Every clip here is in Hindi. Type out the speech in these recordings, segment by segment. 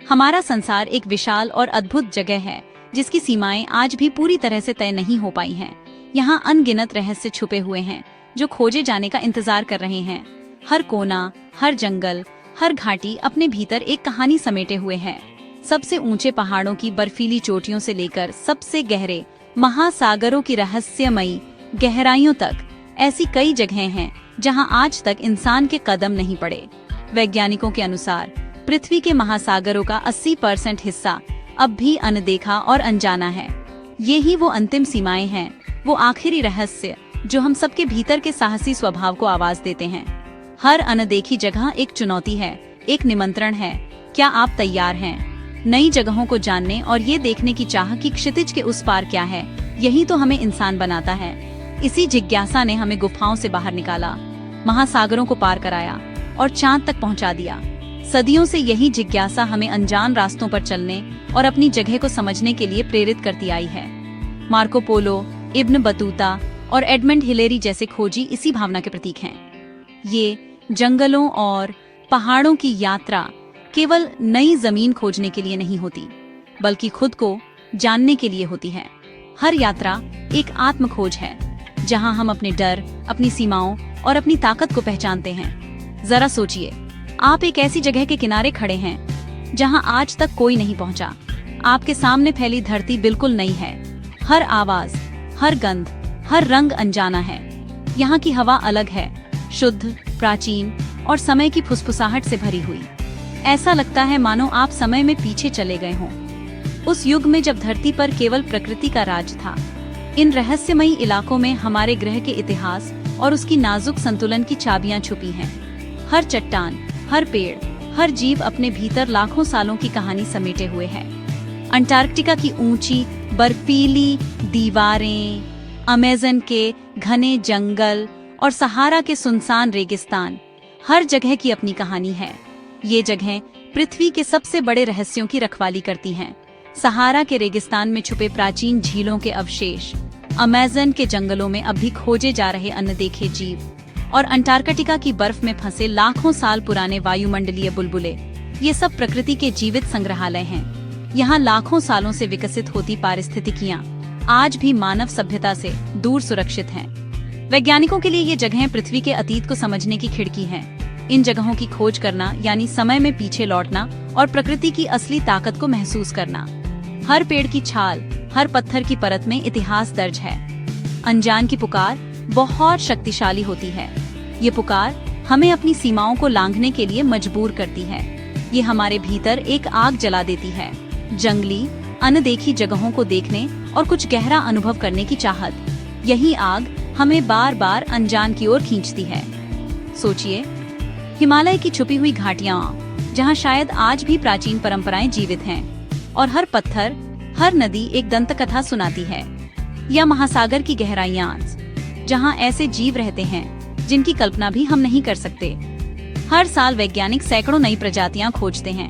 हमारा संसार एक विशाल और अद्भुत जगह है जिसकी सीमाएं आज भी पूरी तरह से तय नहीं हो पाई हैं। यहाँ अनगिनत रहस्य छुपे हुए हैं जो खोजे जाने का इंतजार कर रहे हैं। हर कोना, हर जंगल, हर घाटी अपने भीतर एक कहानी समेटे हुए है। सबसे ऊंचे पहाड़ों की बर्फीली चोटियों से लेकर सबसे गहरे महासागरों की रहस्यमयी गहराइयों तक ऐसी कई जगहें हैं जहां आज तक इंसान के कदम नहीं पड़े। वैज्ञानिकों के अनुसार पृथ्वी के महासागरों का 80% हिस्सा अब भी अनदेखा और अनजाना है। ये ही वो अंतिम सीमाएं हैं, वो आखिरी रहस्य जो हम सबके भीतर के साहसी स्वभाव को आवाज देते हैं। हर अनदेखी जगह एक चुनौती है, एक निमंत्रण है। क्या आप तैयार हैं नई जगहों को जानने और ये देखने की चाह कि क्षितिज के उस पार क्या है? यही तो हमें इंसान बनाता है। इसी जिज्ञासा ने हमें गुफाओं से बाहर निकाला, महासागरों को पार कराया और चांद तक पहुंचा दिया। सदियों से यही जिज्ञासा हमें अनजान रास्तों पर चलने और अपनी जगह को समझने के लिए प्रेरित करती आई है। मार्को पोलो, इब्न बतूता और एडमंड हिलेरी जैसे खोजी इसी भावना के प्रतीक हैं। ये जंगलों और पहाड़ों की यात्रा केवल नई जमीन खोजने के लिए नहीं होती, बल्कि खुद को जानने के लिए होती है। हर यात्रा एक आत्म खोज है, जहां हम अपने डर, अपनी सीमाओं और अपनी ताकत को पहचानते हैं। जरा सोचिए, आप एक ऐसी जगह के किनारे खड़े हैं जहां आज तक कोई नहीं पहुंचा। आपके सामने फैली धरती बिल्कुल नई है। हर आवाज, हर गंध, हर रंग अनजाना है। यहाँ की हवा अलग है, शुद्ध, प्राचीन और समय की फुसफुसाहट से भरी हुई। ऐसा लगता है मानो आप समय में पीछे चले गए हों, उस युग में जब धरती पर केवल प्रकृति का राज था। इन रहस्यमयी इलाकों में हमारे ग्रह के इतिहास और उसकी नाजुक संतुलन की चाबियां छुपी हैं। हर चट्टान, हर पेड़, हर जीव अपने भीतर लाखों सालों की कहानी समेटे हुए है। अंटार्कटिका की ऊंची बर्फीली दीवारें, अमेज़न के घने जंगल और सहारा के सुनसान रेगिस्तान, हर जगह की अपनी कहानी है। ये जगहें पृथ्वी के सबसे बड़े रहस्यों की रखवाली करती हैं। सहारा के रेगिस्तान में छुपे प्राचीन झीलों के अवशेष, अमेज़न के जंगलों में अभी खोजे जा रहे अनदेखे जीव और अंटार्कटिका की बर्फ में फंसे लाखों साल पुराने वायुमंडलीय बुलबुले, ये सब प्रकृति के जीवित संग्रहालय हैं। यहाँ लाखों सालों से विकसित होती पारिस्थितिकियाँ आज भी मानव सभ्यता से दूर सुरक्षित हैं। वैज्ञानिकों के लिए ये जगहें पृथ्वी के अतीत को समझने की खिड़की हैं। इन जगहों की खोज करना यानी समय में पीछे लौटना और प्रकृति की असली ताकत को महसूस करना। हर पेड़ की छाल, हर पत्थर की परत में इतिहास दर्ज है। अनजान की पुकार बहुत शक्तिशाली होती है। ये पुकार हमें अपनी सीमाओं को लांघने के लिए मजबूर करती है। ये हमारे भीतर एक आग जला देती है, जंगली अनदेखी जगहों को देखने और कुछ गहरा अनुभव करने की चाहत। यही आग हमें बार बार अनजान की ओर खींचती है। सोचिए, हिमालय की छुपी हुई घाटियां, जहां शायद आज भी प्राचीन परंपराएं जीवित हैं, और हर पत्थर, हर नदी एक दंतकथा सुनाती है। या महासागर की गहराइयां, जहां ऐसे जीव रहते हैं जिनकी कल्पना भी हम नहीं कर सकते। हर साल वैज्ञानिक सैकड़ों नई प्रजातियां खोजते हैं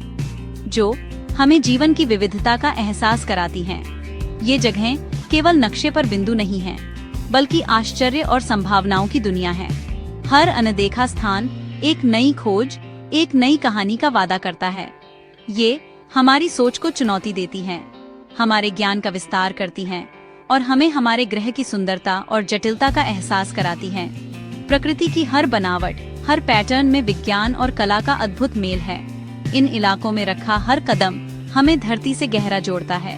जो हमें जीवन की विविधता का एहसास कराती हैं। ये जगहें केवल नक्शे पर बिंदु नहीं हैं, बल्कि आश्चर्य और संभावनाओं की दुनिया है। हर अनदेखा स्थान एक नई खोज, एक नई कहानी का वादा करता है। ये हमारी सोच को चुनौती देती हैं, हमारे ज्ञान का विस्तार करती हैं और हमें हमारे ग्रह की सुंदरता और जटिलता का एहसास कराती हैं। प्रकृति की हर बनावट, हर पैटर्न में विज्ञान और कला का अद्भुत मेल है। इन इलाकों में रखा हर कदम हमें धरती से गहरा जोड़ता है।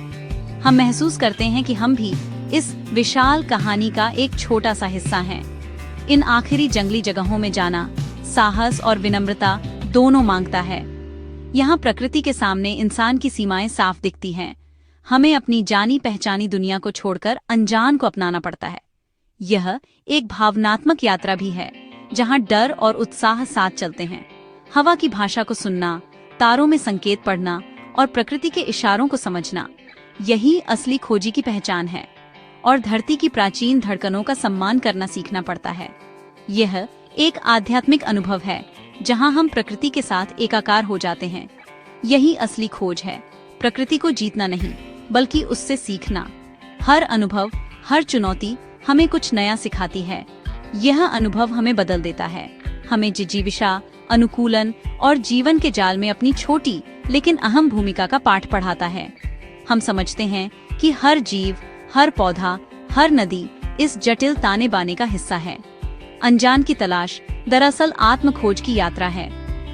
हम महसूस करते हैं कि हम भी इस विशाल कहानी का एक छोटा सा हिस्सा हैं। इन आखिरी जंगली जगहों में जाना साहस और विनम्रता दोनों मांगता है। यहाँ प्रकृति के सामने इंसान की सीमाएं साफ दिखती हैं। हमें अपनी जानी पहचानी दुनिया को छोड़कर अनजान को अपनाना पड़ता है। यह एक भावनात्मक यात्रा भी है, जहाँ डर और उत्साह साथ चलते हैं। हवा की भाषा को सुनना, तारों में संकेत पढ़ना और प्रकृति के इशारों को समझना, यही असली खोजी की पहचान है। और धरती की प्राचीन धड़कनों का सम्मान करना सीखना पड़ता है। यह एक आध्यात्मिक अनुभव है, जहां हम प्रकृति के साथ एकाकार हो जाते हैं। यही असली खोज है, प्रकृति को जीतना नहीं, बल्कि उससे सीखना। हर अनुभव, हर चुनौती हमें कुछ नया सिखाती है। यह अनुभव हमें बदल देता है, हमें जिजीविषा, अनुकूलन और जीवन के जाल में अपनी छोटी लेकिन अहम भूमिका का पाठ पढ़ाता है। हम समझते हैं कि हर जीव, हर पौधा, हर नदी इस जटिल ताने बाने का हिस्सा है। अनजान की तलाश दरअसल आत्म खोज की यात्रा है,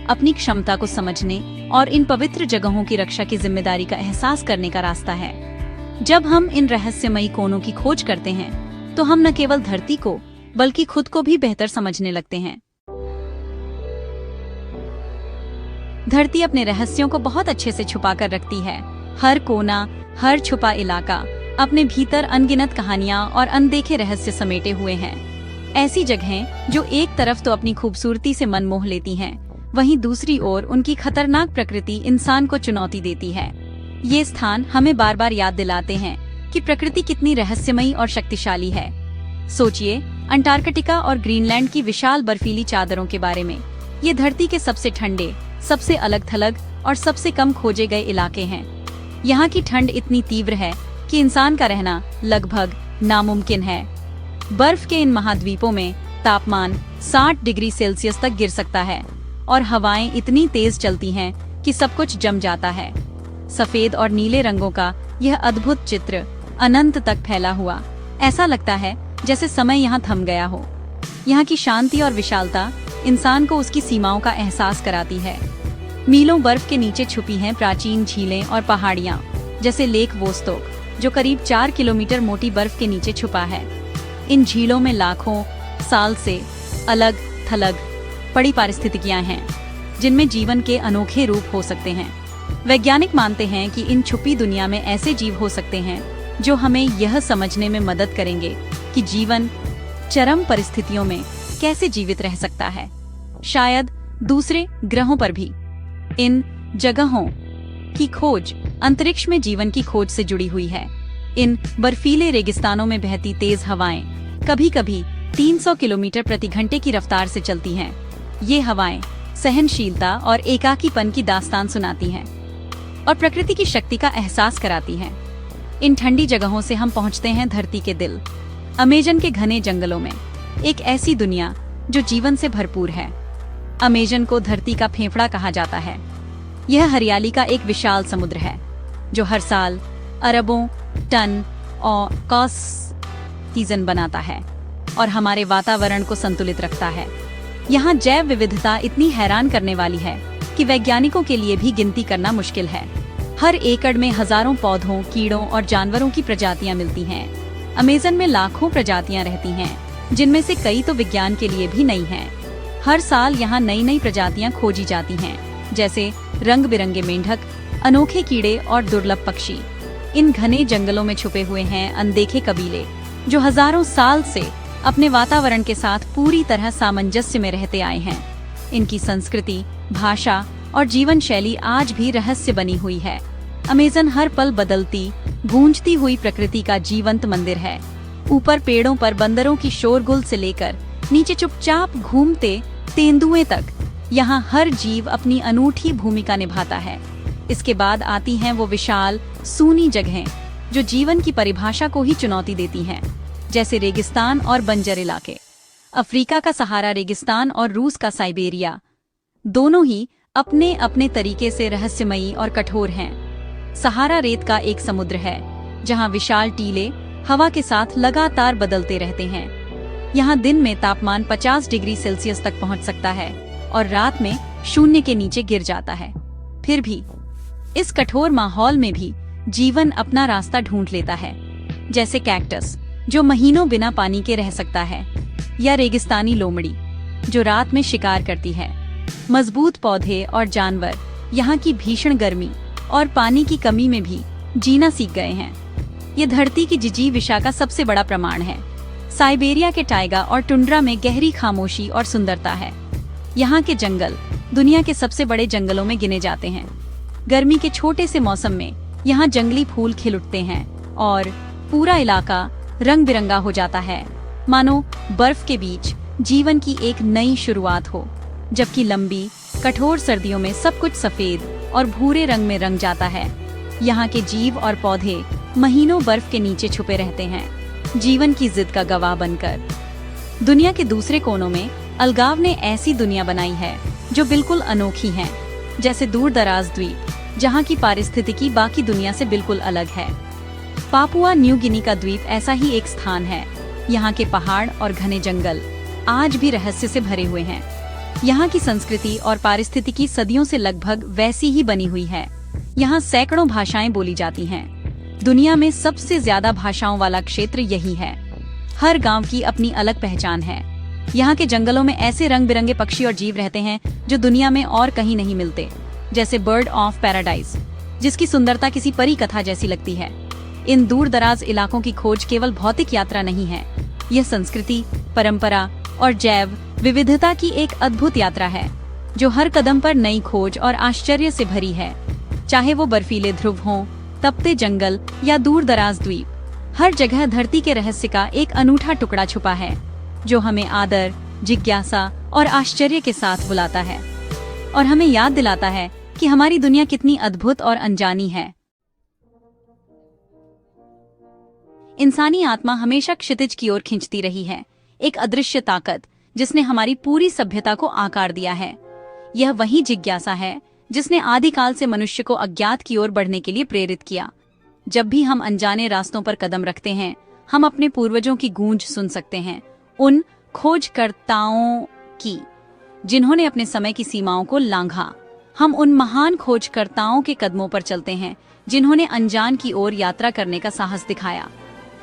अपनी क्षमता को समझने और इन पवित्र जगहों की रक्षा की जिम्मेदारी का एहसास करने का रास्ता है। जब हम इन रहस्यमयी कोनों की खोज करते हैं तो हम न केवल धरती को बल्कि खुद को भी बेहतर समझने लगते हैं। धरती अपने रहस्यों को बहुत अच्छे से छुपा कर रखती है। हर कोना, हर छुपा इलाका अपने भीतर अनगिनत कहानियां और अनदेखे रहस्य समेटे हुए हैं। ऐसी जगहें जो एक तरफ तो अपनी खूबसूरती से मन मोह लेती हैं, वहीं दूसरी ओर उनकी खतरनाक प्रकृति इंसान को चुनौती देती है। ये स्थान हमें बार बार याद दिलाते हैं कि प्रकृति कितनी रहस्यमयी और शक्तिशाली है। सोचिए अंटार्कटिका और ग्रीनलैंड की विशाल बर्फीली चादरों के बारे में। ये धरती के सबसे ठंडे, सबसे अलग थलग और सबसे कम खोजे गए इलाके हैं। यहाँ की ठंड इतनी तीव्र है कि इंसान का रहना लगभग नामुमकिन है। बर्फ के इन महाद्वीपों में तापमान 60 डिग्री सेल्सियस तक गिर सकता है और हवाएं इतनी तेज चलती हैं कि सब कुछ जम जाता है। सफेद और नीले रंगों का यह अद्भुत चित्र अनंत तक फैला हुआ, ऐसा लगता है जैसे समय यहाँ थम गया हो। यहाँ की शांति और विशालता इंसान को उसकी सीमाओं का एहसास कराती है। मीलों बर्फ के नीचे छुपी हैं प्राचीन झीलें और पहाड़ियाँ, जैसे लेक वोस्तोक, जो करीब 4 किलोमीटर मोटी बर्फ के नीचे छुपा है। इन झीलों में लाखों साल से अलग थलग पड़ी पारिस्थितिकियां हैं, जिनमें जीवन के अनोखे रूप हो सकते हैं। वैज्ञानिक मानते हैं कि इन छुपी दुनिया में ऐसे जीव हो सकते हैं जो हमें यह समझने में मदद करेंगे कि जीवन चरम परिस्थितियों में कैसे जीवित रह सकता है, शायद दूसरे ग्रहों पर भी। इन जगहों की खोज अंतरिक्ष में जीवन की खोज से जुड़ी हुई है। इन बर्फीले रेगिस्तानों में बहती तेज हवाएं कभी-कभी 300 किलोमीटर प्रति घंटे की रफ्तार से चलती हैं। ये हवाएं सहनशीलता और एकाकीपन की दास्तान सुनाती हैं और प्रकृति की शक्ति का एहसास कराती हैं। इन ठंडी जगहों से हम पहुंचते हैं धरती के दिल, अमेजन के घने जंगलों में, एक ऐसी दुनिया जो जीवन से भरपूर है। अमेजन को धरती का फेफड़ा कहा जाता है। यह हरियाली का एक विशाल समुद्र है जो हर साल अरबों टन ऑक्सीजन बनाता है और हमारे वातावरण को संतुलित रखता है। यहाँ जैव विविधता इतनी हैरान करने वाली है कि वैज्ञानिकों के लिए भी गिनती करना मुश्किल है। हर एकड़ में हजारों पौधों, कीड़ों और जानवरों की प्रजातियां मिलती हैं। अमेजन में लाखों प्रजातियां रहती हैं, जिनमें से कई तो विज्ञान के लिए भी नई हैं। हर साल यहाँ नई नई प्रजातियां खोजी जाती हैं, जैसे रंग बिरंगे मेंढक, अनोखे कीड़े और दुर्लभ पक्षी। इन घने जंगलों में छुपे हुए हैं अनदेखे कबीले जो हजारों साल से अपने वातावरण के साथ पूरी तरह सामंजस्य में रहते आए हैं। इनकी संस्कृति, भाषा और जीवन शैली आज भी रहस्य बनी हुई है। अमेजन हर पल बदलती, गूंजती हुई प्रकृति का जीवंत मंदिर है। ऊपर पेड़ों पर बंदरों की शोरगुल से लेकर नीचे चुपचाप घूमते तेंदुए तक, यहाँ हर जीव अपनी अनूठी भूमिका निभाता है। इसके बाद आती हैं वो विशाल सूनी जगहें जो जीवन की परिभाषा को ही चुनौती देती हैं, जैसे रेगिस्तान और बंजर इलाके। अफ्रीका का सहारा रेगिस्तान और रूस का साइबेरिया, दोनों ही अपने अपने तरीके से रहस्यमयी और कठोर हैं। सहारा रेत का एक समुद्र है जहां विशाल टीले हवा के साथ लगातार बदलते रहते हैं। यहाँ दिन में तापमान 50 डिग्री सेल्सियस तक पहुंच सकता है और रात में 0 के नीचे गिर जाता है। फिर भी इस कठोर माहौल में भी जीवन अपना रास्ता ढूंढ लेता है, जैसे कैक्टस जो महीनों बिना पानी के रह सकता है, या रेगिस्तानी लोमड़ी जो रात में शिकार करती है। मजबूत पौधे और जानवर यहाँ की भीषण गर्मी और पानी की कमी में भी जीना सीख गए हैं। ये धरती की जिजीविषा का सबसे बड़ा प्रमाण है। साइबेरिया के टाइगा और टुंड्रा में गहरी खामोशी और सुंदरता है। यहाँ के जंगल दुनिया के सबसे बड़े जंगलों में गिने जाते हैं। गर्मी के छोटे से मौसम में यहाँ जंगली फूल खिल उठते हैं और पूरा इलाका रंग बिरंगा हो जाता है, मानो बर्फ के बीच जीवन की एक नई शुरुआत हो। जबकि लंबी कठोर सर्दियों में सब कुछ सफेद और भूरे रंग में रंग जाता है। यहाँ के जीव और पौधे महीनों बर्फ के नीचे छुपे रहते हैं, जीवन की जिद का गवाह बनकर। दुनिया के दूसरे कोनों में अलगाव ने ऐसी दुनिया बनाई है जो बिल्कुल अनोखी है, जैसे दूर दराज द्वीप जहाँ की पारिस्थितिकी बाकी दुनिया से बिल्कुल अलग है। पापुआ न्यू गिनी का द्वीप ऐसा ही एक स्थान है। यहाँ के पहाड़ और घने जंगल आज भी रहस्य से भरे हुए हैं। यहाँ की संस्कृति और पारिस्थितिकी सदियों से लगभग वैसी ही बनी हुई है। यहाँ सैकड़ों भाषाएं बोली जाती हैं। दुनिया में सबसे ज्यादा भाषाओं वाला क्षेत्र यही है। हर गांव की अपनी अलग पहचान है। यहाँ के जंगलों में ऐसे रंग बिरंगे पक्षी और जीव रहते हैं जो दुनिया में और कहीं नहीं मिलते, जैसे बर्ड ऑफ पैराडाइज, जिसकी सुंदरता किसी परी कथा जैसी लगती है। इन दूर दराज इलाकों की खोज केवल भौतिक यात्रा नहीं है, यह संस्कृति, परंपरा और जैव विविधता की एक अद्भुत यात्रा है, जो हर कदम पर नई खोज और आश्चर्य से भरी है। चाहे वो बर्फीले ध्रुव हों, तपते जंगल या दूर दराज द्वीप, हर जगह धरती के रहस्य का एक अनूठा टुकड़ा छुपा है, जो हमें आदर, जिज्ञासा और आश्चर्य के साथ बुलाता है और हमें याद दिलाता है कि हमारी दुनिया कितनी अद्भुत और अनजानी है। इंसानी आत्मा हमेशा क्षितिज की ओर खींचती रही है, एक अदृश्य ताकत जिसने हमारी पूरी सभ्यता को आकार दिया है। यह वही जिज्ञासा है जिसने आदिकाल से मनुष्य को अज्ञात की ओर बढ़ने के लिए प्रेरित किया। जब भी हम अनजाने रास्तों पर कदम रखते हैं, हम अपने पूर्वजों की गूंज सुन सकते हैं, उन खोजकर्ताओं की जिन्होंने अपने समय की सीमाओं को लांघा। हम उन महान खोजकर्ताओं के कदमों पर चलते हैं जिन्होंने अनजान की ओर यात्रा करने का साहस दिखाया।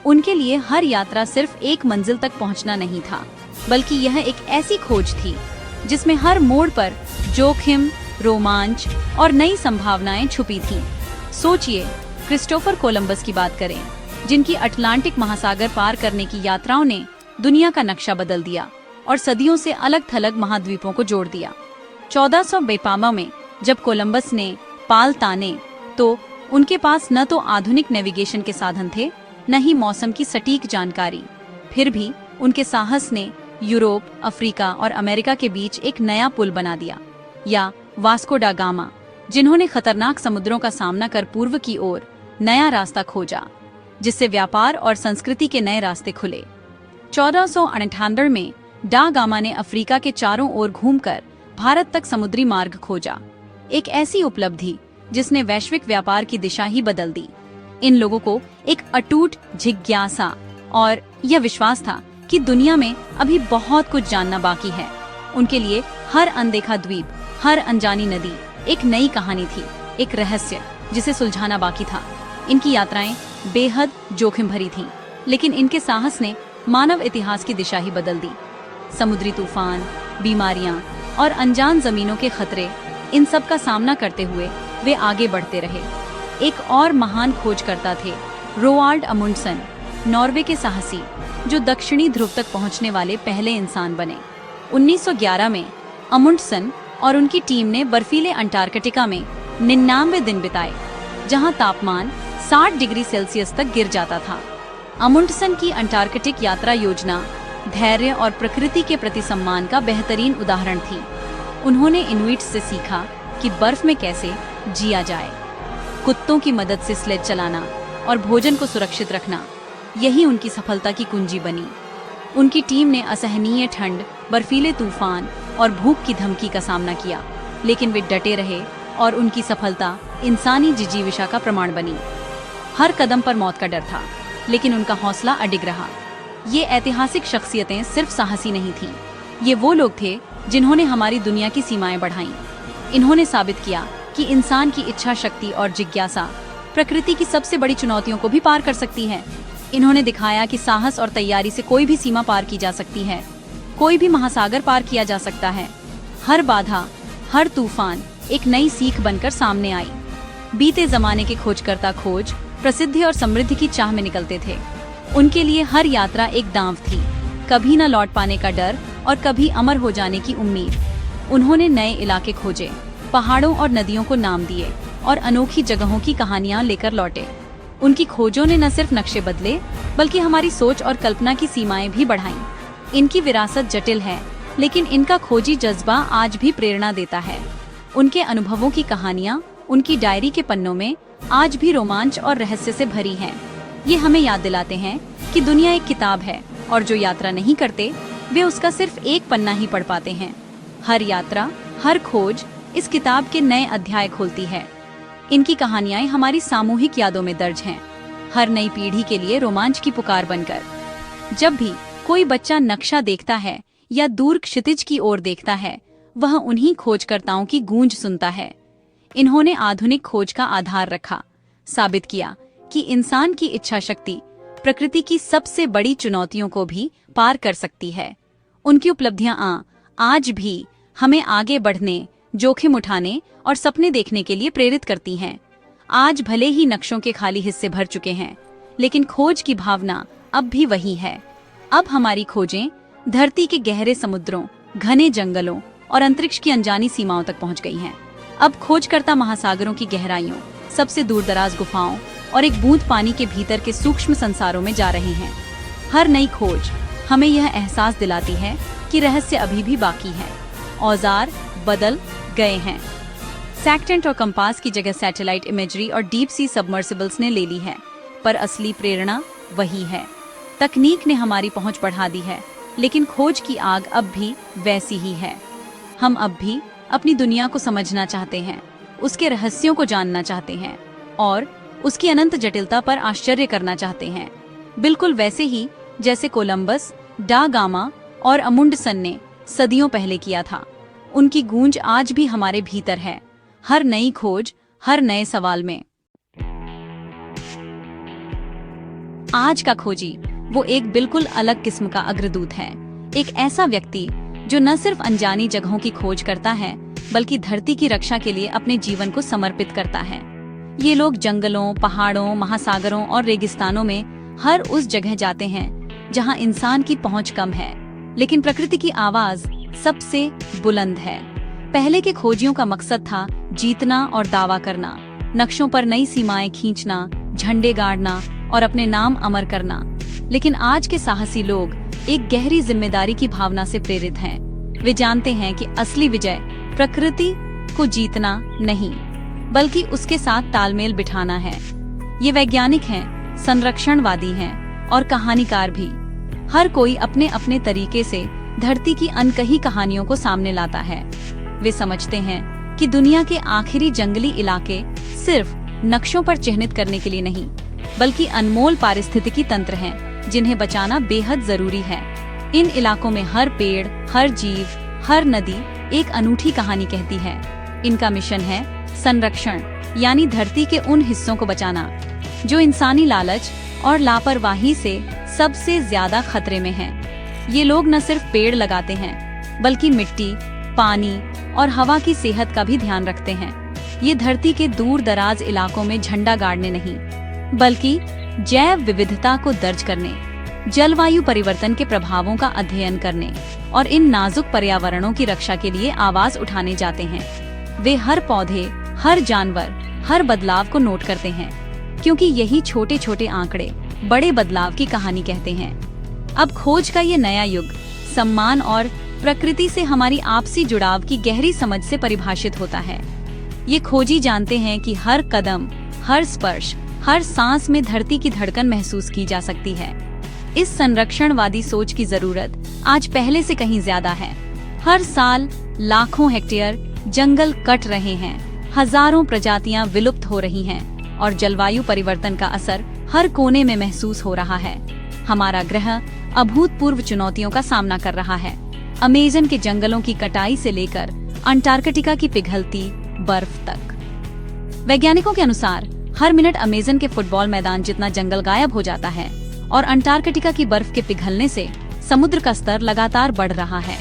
उनके लिए हर यात्रा सिर्फ एक मंजिल तक पहुंचना नहीं था, बल्कि यह एक ऐसी खोज थी जिसमें हर मोड़ पर जोखिम, रोमांच और नई संभावनाएं छुपी थीं। सोचिए, क्रिस्टोफर कोलंबस की बात करें, जिनकी अटलांटिक महासागर पार करने की यात्राओं ने दुनिया का नक्शा बदल दिया और सदियों से अलग थलग महाद्वीपों को जोड़ दिया। 1452 में जब कोलंबस ने पाल ताने, तो उनके पास न तो आधुनिक नेविगेशन के साधन थे, न ही मौसम की सटीक जानकारी। फिर भी उनके साहस ने यूरोप, अफ्रीका और अमेरिका के बीच एक नया पुल बना दिया। या वास्को डा गामा, जिन्होंने खतरनाक समुद्रों का सामना कर पूर्व की ओर नया रास्ता खोजा, जिससे व्यापार और संस्कृति के नए रास्ते खुले। 1498 में डा गामा ने अफ्रीका के चारों ओर घूमकर भारत तक समुद्री मार्ग खोजा, एक ऐसी उपलब्धि जिसने वैश्विक व्यापार की दिशा ही बदल दी। इन लोगों को एक अटूट जिज्ञासा और यह विश्वास था कि दुनिया में अभी बहुत कुछ जानना बाकी है। उनके लिए हर अनदेखा द्वीप, हर अनजानी नदी एक नई कहानी थी, एक रहस्य जिसे सुलझाना बाकी था। इनकी यात्राएं बेहद जोखिम भरी थीं, लेकिन इनके साहस ने मानव इतिहास की दिशा ही बदल दी। समुद्री तूफान, बीमारियां और अनजान जमीनों के खतरे, इन सब का सामना करते हुए वे आगे बढ़ते रहे। एक और महान खोजकर्ता थे रोआल्ड अमुंडसन, नॉर्वे के साहसी, जो दक्षिणी ध्रुव तक पहुंचने वाले पहले इंसान बने। 1911 में अमुंडसन और उनकी टीम ने बर्फीले अंटार्कटिका में 99 दिन बिताए, जहां तापमान 60 डिग्री सेल्सियस तक गिर जाता था। अमुंडसन की अंटार्कटिक यात्रा योजना धैर्य और प्रकृति के प्रति सम्मान का बेहतरीन उदाहरण थी। उन्होंने इनुइट्स से सीखा कि बर्फ में कैसे जिया जाए, कुत्तों की मदद से स्लेज चलाना और भोजन को सुरक्षित रखना, यही उनकी सफलता की कुंजी बनी। उनकी टीम ने असहनीय ठंड, बर्फीले तूफान और भूख की धमकी का सामना किया, लेकिन वे डटे रहे और उनकी सफलता इंसानी जिजीविषा का प्रमाण बनी। हर कदम पर मौत का डर था, लेकिन उनका हौसला अडिग रहा। ये ऐतिहासिक शख्सियतें सिर्फ साहसी नहीं थीं, ये वो लोग थे जिन्होंने हमारी दुनिया की सीमाएं बढ़ाईं। इन्होंने साबित किया कि इंसान की इच्छा शक्ति और जिज्ञासा प्रकृति की सबसे बड़ी चुनौतियों को भी पार कर सकती है। इन्होंने दिखाया कि साहस और तैयारी से कोई भी सीमा पार की जा सकती है, कोई भी महासागर पार किया जा सकता है। हर बाधा, हर तूफान एक नई सीख बनकर सामने आई। बीते जमाने के खोजकर्ता खोज, प्रसिद्धि और समृद्धि की चाह में निकलते थे। उनके लिए हर यात्रा एक दांव थी, कभी न लौट पाने का डर और कभी अमर हो जाने की उम्मीद। उन्होंने नए इलाके खोजे, पहाड़ों और नदियों को नाम दिए और अनोखी जगहों की कहानियां लेकर लौटे। उनकी खोजों ने न सिर्फ नक्शे बदले, बल्कि हमारी सोच और कल्पना की सीमाएं भी बढ़ाईं। इनकी विरासत जटिल है, लेकिन इनका खोजी जज्बा आज भी प्रेरणा देता है। उनके अनुभवों की कहानियां उनकी डायरी के पन्नों में आज भी रोमांच और रहस्य से भरी हैं। ये हमें याद दिलाते हैं कि दुनिया एक किताब है और जो यात्रा नहीं करते वे उसका सिर्फ एक पन्ना ही पढ़ पाते हैं। हर यात्रा, हर खोज इस किताब के नए अध्याय खोलती है। इनकी कहानियां हमारी सामूहिक यादों में दर्ज हैं, हर नई पीढ़ी के लिए रोमांच की पुकार बनकर। जब भी कोई बच्चा नक्शा देखता है या दूर क्षितिज की ओर देखता है, वह उन्हीं खोजकर्ताओं की गूंज सुनता है। इन्होंने आधुनिक खोज का आधार रखा, साबित किया कि इंसान की इच्छा शक्ति प्रकृति की सबसे बड़ी चुनौतियों को भी पार कर सकती है। उनकी उपलब्धियां आज भी हमें आगे बढ़ने, जोखिम उठाने और सपने देखने के लिए प्रेरित करती हैं। आज भले ही नक्शों के खाली हिस्से भर चुके हैं, लेकिन खोज की भावना अब भी वही है। अब हमारी खोजें धरती के गहरे समुद्रों, घने जंगलों और अंतरिक्ष की अनजानी सीमाओं तक पहुंच गई हैं। अब खोजकर्ता महासागरों की गहराइयों, सबसे दूरदराज गुफाओं और एक बूंद पानी के भीतर के सूक्ष्म संसारों में जा रहे हैं। हर नई खोज हमें यह एहसास दिलाती है कि रहस्य अभी भी बाकी है। औजार बदल गए हैं। सैटेलाइट और कंपास की जगह सैटेलाइट इमेजरी और डीप सी सबमर्सिबल्स ने ले ली है, पर असली प्रेरणा वही है। तकनीक ने हमारी पहुंच बढ़ा दी है, लेकिन खोज की आग अब भी वैसी ही है। हम अब भी अपनी दुनिया को समझना चाहते हैं, उसके रहस्यों को जानना चाहते हैं और उसकी अनंत जटिलता पर आश्चर्य करना चाहते हैं, बिल्कुल वैसे ही जैसे कोलंबस, डा गामा और अमुंडसन ने सदियों पहले किया था। उनकी गूंज आज भी हमारे भीतर है, हर नई खोज, हर नए सवाल में। आज का खोजी वो एक बिल्कुल अलग किस्म का अग्रदूत है, एक ऐसा व्यक्ति जो न सिर्फ अनजानी जगहों की खोज करता है, बल्कि धरती की रक्षा के लिए अपने जीवन को समर्पित करता है। ये लोग जंगलों, पहाड़ों, महासागरों और रेगिस्तानों में हर उस जगह जाते हैं जहां इंसान की पहुंच कम है, लेकिन प्रकृति की आवाज सबसे बुलंद है। पहले के खोजियों का मकसद था जीतना और दावा करना, नक्शों पर नई सीमाएं खींचना, झंडे गाड़ना और अपने नाम अमर करना। लेकिन आज के साहसी लोग एक गहरी जिम्मेदारी की भावना से प्रेरित हैं। वे जानते हैं कि असली विजय प्रकृति को जीतना नहीं, बल्कि उसके साथ तालमेल बिठाना है। ये वैज्ञानिक हैं, संरक्षणवादी हैं और कहानीकार भी। हर कोई अपने अपने तरीके से धरती की अनकही कहानियों को सामने लाता है। वे समझते हैं कि दुनिया के आखिरी जंगली इलाके सिर्फ नक्शों पर चिह्नित करने के लिए नहीं, बल्कि अनमोल पारिस्थितिकी तंत्र हैं जिन्हें बचाना बेहद जरूरी है। इन इलाकों में हर पेड़, हर जीव, हर नदी एक अनूठी कहानी कहती है। इनका मिशन है संरक्षण, यानी धरती के उन हिस्सों को बचाना जो इंसानी लालच और लापरवाही से सबसे ज्यादा खतरे में हैं। ये लोग न सिर्फ पेड़ लगाते हैं, बल्कि मिट्टी, पानी और हवा की सेहत का भी ध्यान रखते हैं। ये धरती के दूर दराज इलाकों में झंडा गाड़ने नहीं, बल्कि जैव विविधता को दर्ज करने, जलवायु परिवर्तन के प्रभावों का अध्ययन करने और इन नाजुक पर्यावरणों की रक्षा के लिए आवाज उठाने जाते हैं। वे हर पौधे, हर जानवर, हर बदलाव को नोट करते हैं, क्योंकि यही छोटे छोटे आंकड़े बड़े बदलाव की कहानी कहते हैं। अब खोज का ये नया युग सम्मान और प्रकृति से हमारी आपसी जुड़ाव की गहरी समझ से परिभाषित होता है। ये खोजी जानते हैं कि हर कदम, हर स्पर्श, हर सांस में धरती की धड़कन महसूस की जा सकती है। इस संरक्षणवादी सोच की जरूरत आज पहले से कहीं ज्यादा है। हर साल लाखों हेक्टेयर जंगल कट रहे हैं, हजारों प्रजातियां विलुप्त हो रही हैं और जलवायु परिवर्तन का असर हर कोने में महसूस हो रहा है। हमारा ग्रह अभूतपूर्व चुनौतियों का सामना कर रहा है। अमेज़न के जंगलों की कटाई से लेकर अंटार्कटिका की पिघलती बर्फ तक। वैज्ञानिकों के अनुसार हर मिनट अमेज़न के फुटबॉल मैदान जितना जंगल गायब हो जाता है और अंटार्कटिका की बर्फ के पिघलने से समुद्र का स्तर लगातार बढ़ रहा है।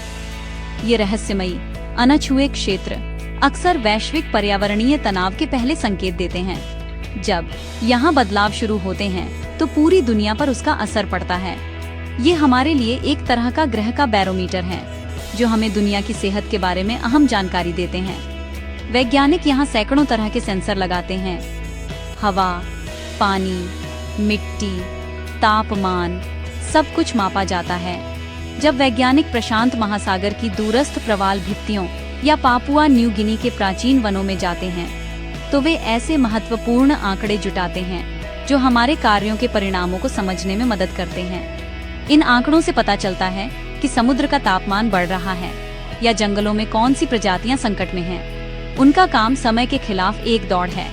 ये रहस्यमयी अनछुए क्षेत्र अक्सर वैश्विक पर्यावरणीय तनाव के पहले संकेत देते हैं। जब यहाँ बदलाव शुरू होते हैं तो पूरी दुनिया पर उसका असर पड़ता है। ये हमारे लिए एक तरह का ग्रह का बैरोमीटर है, जो हमें दुनिया की सेहत के बारे में अहम जानकारी देते हैं। वैज्ञानिक यहाँ सैकड़ों तरह के सेंसर लगाते हैं। हवा, पानी, मिट्टी, तापमान, सब कुछ मापा जाता है। जब वैज्ञानिक प्रशांत महासागर की दूरस्थ प्रवाल भित्तियों या पापुआ न्यू गिनी के प्राचीन वनों में जाते हैं, तो वे ऐसे महत्वपूर्ण आंकड़े जुटाते हैं जो हमारे कार्यों के परिणामों को समझने में मदद करते हैं। इन आंकड़ों से पता चलता है कि समुद्र का तापमान बढ़ रहा है या जंगलों में कौन सी प्रजातियां संकट में हैं। उनका काम समय के खिलाफ एक दौड़ है,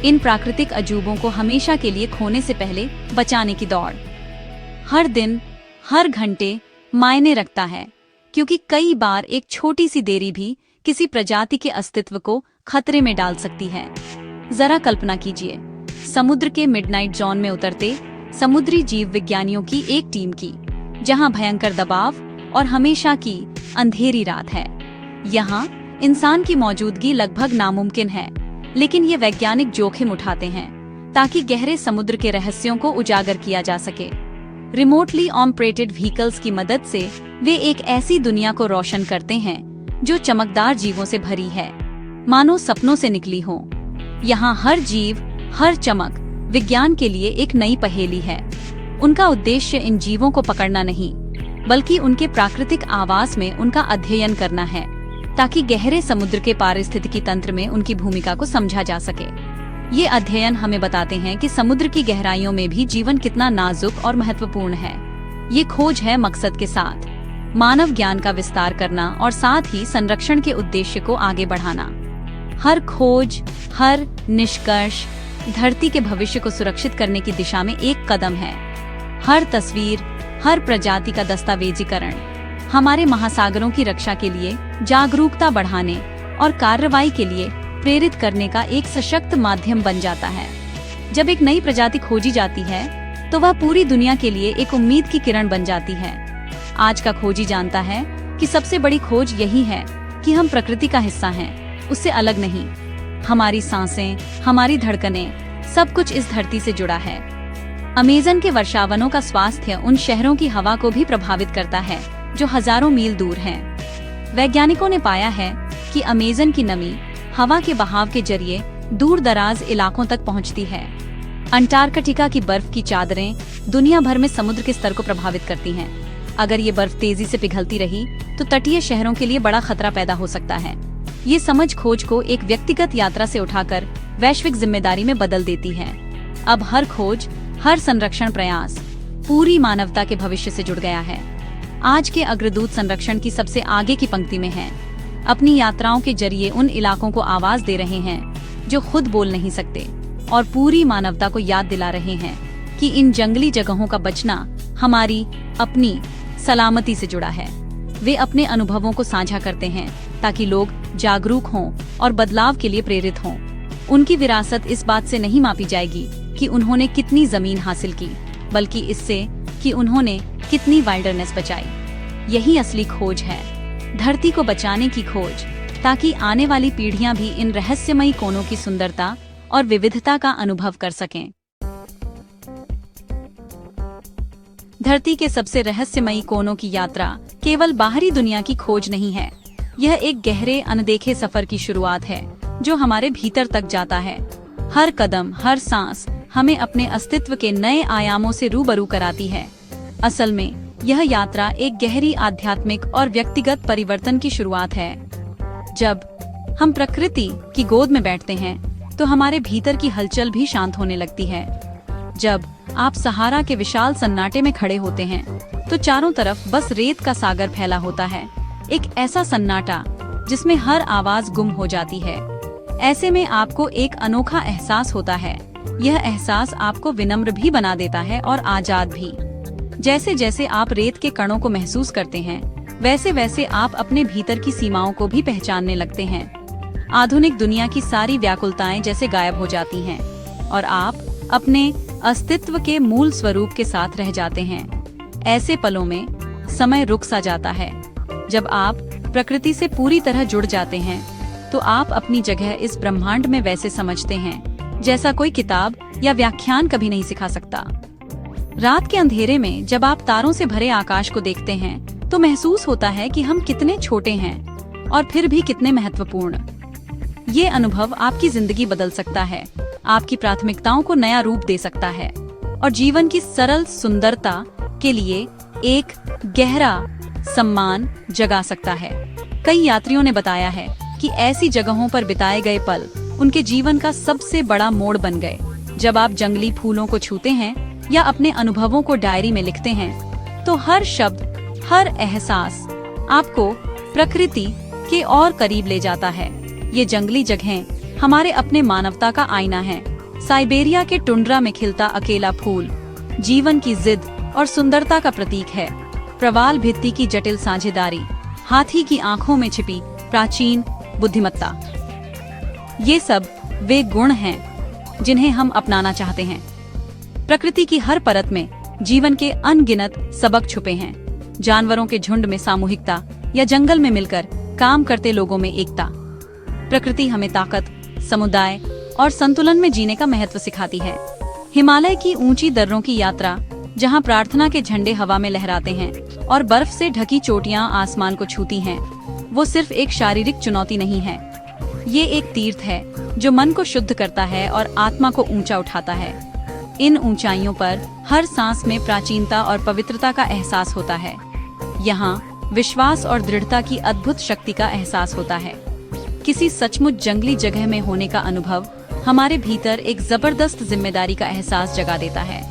इन प्राकृतिक अजूबों को हमेशा के लिए खोने से पहले बचाने की दौड़। हर दिन, हर घंटे मायने रखता है, क्योंकि कई बार एक छोटी सी देरी भी किसी प्रजाति के अस्तित्व को खतरे में डाल सकती है। जरा कल्पना कीजिए, समुद्र के मिडनाइट जोन में उतरते समुद्री जीव विज्ञानियों की एक टीम की, जहां भयंकर दबाव और हमेशा की अंधेरी रात है। यहाँ इंसान की मौजूदगी लगभग नामुमकिन है, लेकिन ये वैज्ञानिक जोखिम उठाते हैं ताकि गहरे समुद्र के रहस्यों को उजागर किया जा सके। रिमोटली ऑपरेटेड व्हीकल्स की मदद से वे एक ऐसी दुनिया को रोशन करते हैं जो चमकदार जीवों से भरी है, मानो सपनों से निकली हो। यहाँ हर जीव, हर चमक विज्ञान के लिए एक नई पहेली है। उनका उद्देश्य इन जीवों को पकड़ना नहीं, बल्कि उनके प्राकृतिक आवास में उनका अध्ययन करना है, ताकि गहरे समुद्र के पारिस्थितिकी तंत्र में उनकी भूमिका को समझा जा सके। ये अध्ययन हमें बताते हैं कि समुद्र की गहराइयों में भी जीवन कितना नाजुक और महत्वपूर्ण है। ये खोज है मकसद के साथ मानव ज्ञान का विस्तार करना और साथ ही संरक्षण के उद्देश्य को आगे बढ़ाना। हर खोज, हर निष्कर्ष धरती के भविष्य को सुरक्षित करने की दिशा में एक कदम है। हर तस्वीर, हर प्रजाति का दस्तावेजीकरण हमारे महासागरों की रक्षा के लिए जागरूकता बढ़ाने और कार्रवाई के लिए प्रेरित करने का एक सशक्त माध्यम बन जाता है। जब एक नई प्रजाति खोजी जाती है तो वह पूरी दुनिया के लिए एक उम्मीद की किरण बन जाती है। आज का खोजी जानता है कि सबसे बड़ी खोज यही है कि हम प्रकृति का हिस्सा हैं, उससे अलग नहीं। हमारी सांसें, हमारी धड़कनें, सब कुछ इस धरती से जुड़ा है। अमेज़न के वर्षावनों का स्वास्थ्य उन शहरों की हवा को भी प्रभावित करता है जो हजारों मील दूर हैं। वैज्ञानिकों ने पाया है कि अमेज़न की नमी हवा के बहाव के जरिए दूर दराज इलाकों तक पहुंचती है। अंटार्कटिका की बर्फ की चादरें दुनिया भर में समुद्र के स्तर को प्रभावित करती हैं। अगर ये बर्फ तेजी से पिघलती रही तो तटीय शहरों के लिए बड़ा खतरा पैदा हो सकता है। ये समझ खोज को एक व्यक्तिगत यात्रा से उठाकर वैश्विक जिम्मेदारी में बदल देती है। अब हर खोज, हर संरक्षण प्रयास पूरी मानवता के भविष्य से जुड़ गया है। आज के अग्रदूत संरक्षण की सबसे आगे की पंक्ति में हैं। अपनी यात्राओं के जरिए उन इलाकों को आवाज दे रहे हैं जो खुद बोल नहीं सकते, और पूरी मानवता को याद दिला रहे हैं कि इन जंगली जगहों का बचना हमारी अपनी सलामती से जुड़ा है। वे अपने अनुभवों को साझा करते हैं ताकि लोग जागरूक हों और बदलाव के लिए प्रेरित हों। उनकी विरासत इस बात से नहीं मापी जाएगी कि उन्होंने कितनी जमीन हासिल की, बल्कि इससे कि उन्होंने कितनी वाइल्डरनेस बचाई। यही असली खोज है, धरती को बचाने की खोज, ताकि आने वाली पीढ़ियां भी इन रहस्यमयी कोनों की सुंदरता और विविधता का अनुभव कर सकें। धरती के सबसे रहस्यमयी कोनों की यात्रा केवल बाहरी दुनिया की खोज नहीं है। यह एक गहरे अनदेखे सफर की शुरुआत है जो हमारे भीतर तक जाता है। हर कदम, हर सांस हमें अपने अस्तित्व के नए आयामों से रूबरू कराती है। असल में यह यात्रा एक गहरी आध्यात्मिक और व्यक्तिगत परिवर्तन की शुरुआत है। जब हम प्रकृति की गोद में बैठते हैं तो हमारे भीतर की हलचल भी शांत होने लगती है। जब आप सहारा के विशाल सन्नाटे में खड़े होते हैं तो चारों तरफ बस रेत का सागर फैला होता है, एक ऐसा सन्नाटा जिसमें हर आवाज गुम हो जाती है। ऐसे में आपको एक अनोखा एहसास होता है। यह एहसास आपको विनम्र भी बना देता है और आजाद भी। जैसे जैसे आप रेत के कणों को महसूस करते हैं, वैसे वैसे आप अपने भीतर की सीमाओं को भी पहचानने लगते हैं। आधुनिक दुनिया की सारी व्याकुलताएं जैसे गायब हो जाती हैं और आप अपने अस्तित्व के मूल स्वरूप के साथ रह जाते हैं। ऐसे पलों में समय रुक सा जाता है। जब आप प्रकृति से पूरी तरह जुड़ जाते हैं तो आप अपनी जगह इस ब्रह्मांड में वैसे समझते हैं जैसा कोई किताब या व्याख्यान कभी नहीं सिखा सकता। रात के अंधेरे में जब आप तारों से भरे आकाश को देखते हैं तो महसूस होता है कि हम कितने छोटे हैं और फिर भी कितने महत्वपूर्ण। ये अनुभव आपकी जिंदगी बदल सकता है, आपकी प्राथमिकताओं को नया रूप दे सकता है और जीवन की सरल सुंदरता के लिए एक गहरा सम्मान जगा सकता है। कई यात्रियों ने बताया है कि ऐसी जगहों पर बिताए गए पल उनके जीवन का सबसे बड़ा मोड़ बन गए। जब आप जंगली फूलों को छूते हैं या अपने अनुभवों को डायरी में लिखते हैं तो हर शब्द, हर एहसास आपको प्रकृति के और करीब ले जाता है। ये जंगली जगहें हमारे अपने मानवता का आईना है। साइबेरिया के टुंड्रा में खिलता अकेला फूल जीवन की जिद और सुंदरता का प्रतीक है। प्रवाल भित्ति की जटिल साझेदारी, हाथी की आंखों में छिपी प्राचीन बुद्धिमत्ता, ये सब वे गुण हैं जिन्हें हम अपनाना चाहते हैं। प्रकृति की हर परत में जीवन के अनगिनत सबक छुपे हैं। जानवरों के झुंड में सामूहिकता या जंगल में मिलकर काम करते लोगों में एकता। प्रकृति हमें ताकत, समुदाय और संतुलन में जीने का महत्व सिखाती है। हिमालय की ऊंची दर्रों की यात्रा, जहां प्रार्थना के झंडे हवा में लहराते हैं और बर्फ से ढकी चोटियां आसमान को छूती हैं, वो सिर्फ एक शारीरिक चुनौती नहीं है। ये एक तीर्थ है जो मन को शुद्ध करता है और आत्मा को ऊंचा उठाता है। इन ऊंचाइयों पर हर सांस में प्राचीनता और पवित्रता का एहसास होता है। यहाँ विश्वास और दृढ़ता की अद्भुत शक्ति का एहसास होता है। किसी सचमुच जंगली जगह में होने का अनुभव हमारे भीतर एक जबरदस्त जिम्मेदारी का एहसास जगा देता है।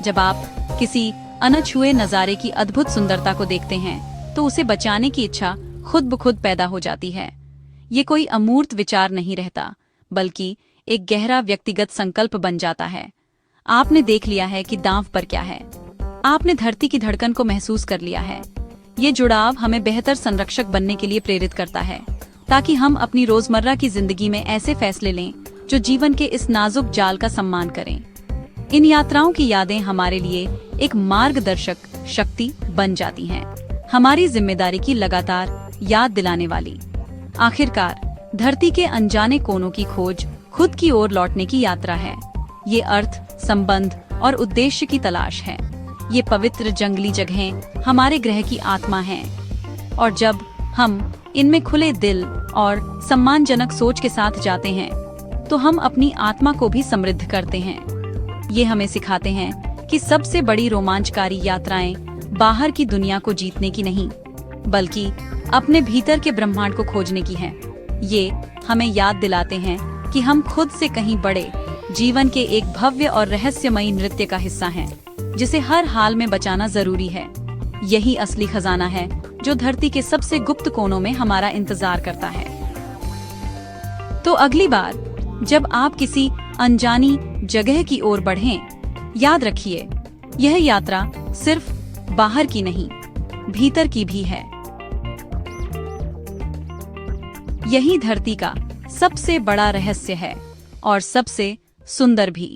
जब आप किसी अनछुए नजारे की अद्भुत सुंदरता को देखते हैं तो उसे बचाने की इच्छा खुद ब खुद पैदा हो जाती है। ये कोई अमूर्त विचार नहीं रहता, बल्कि एक गहरा व्यक्तिगत संकल्प बन जाता है। आपने देख लिया है कि दांव पर क्या है। आपने धरती की धड़कन को महसूस कर लिया है। ये जुड़ाव हमें बेहतर संरक्षक बनने के लिए प्रेरित करता है, ताकि हम अपनी रोजमर्रा की जिंदगी में ऐसे फैसले लें जो जीवन के इस नाजुक जाल का सम्मान करें। इन यात्राओं की यादें हमारे लिए एक मार्गदर्शक शक्ति बन जाती हैं, हमारी जिम्मेदारी की लगातार याद दिलाने वाली। आखिरकार धरती के अनजाने कोनों की खोज खुद की ओर लौटने की यात्रा है। ये अर्थ, संबंध और उद्देश्य की तलाश है। ये पवित्र जंगली जगहें हमारे ग्रह की आत्मा हैं, और जब हम इनमें खुले दिल और सम्मानजनक सोच के साथ जाते हैं तो हम अपनी आत्मा को भी समृद्ध करते हैं। ये हमें सिखाते हैं कि सबसे बड़ी रोमांचकारी यात्राएं बाहर की दुनिया को जीतने की नहीं, बल्कि अपने भीतर के ब्रह्मांड को खोजने की हैं। ये हमें याद दिलाते हैं कि हम खुद से कहीं बड़े जीवन के एक भव्य और रहस्यमयी नृत्य का हिस्सा हैं, जिसे हर हाल में बचाना जरूरी है। यही असली खजाना है जो धरती के सबसे गुप्त कोनों में हमारा इंतजार करता है। तो अगली बार जब आप किसी अनजानी जगह की ओर बढ़ें, याद रखिए, यह यात्रा सिर्फ बाहर की नहीं, भीतर की भी है। यही धरती का सबसे बड़ा रहस्य है और सबसे सुंदर भी।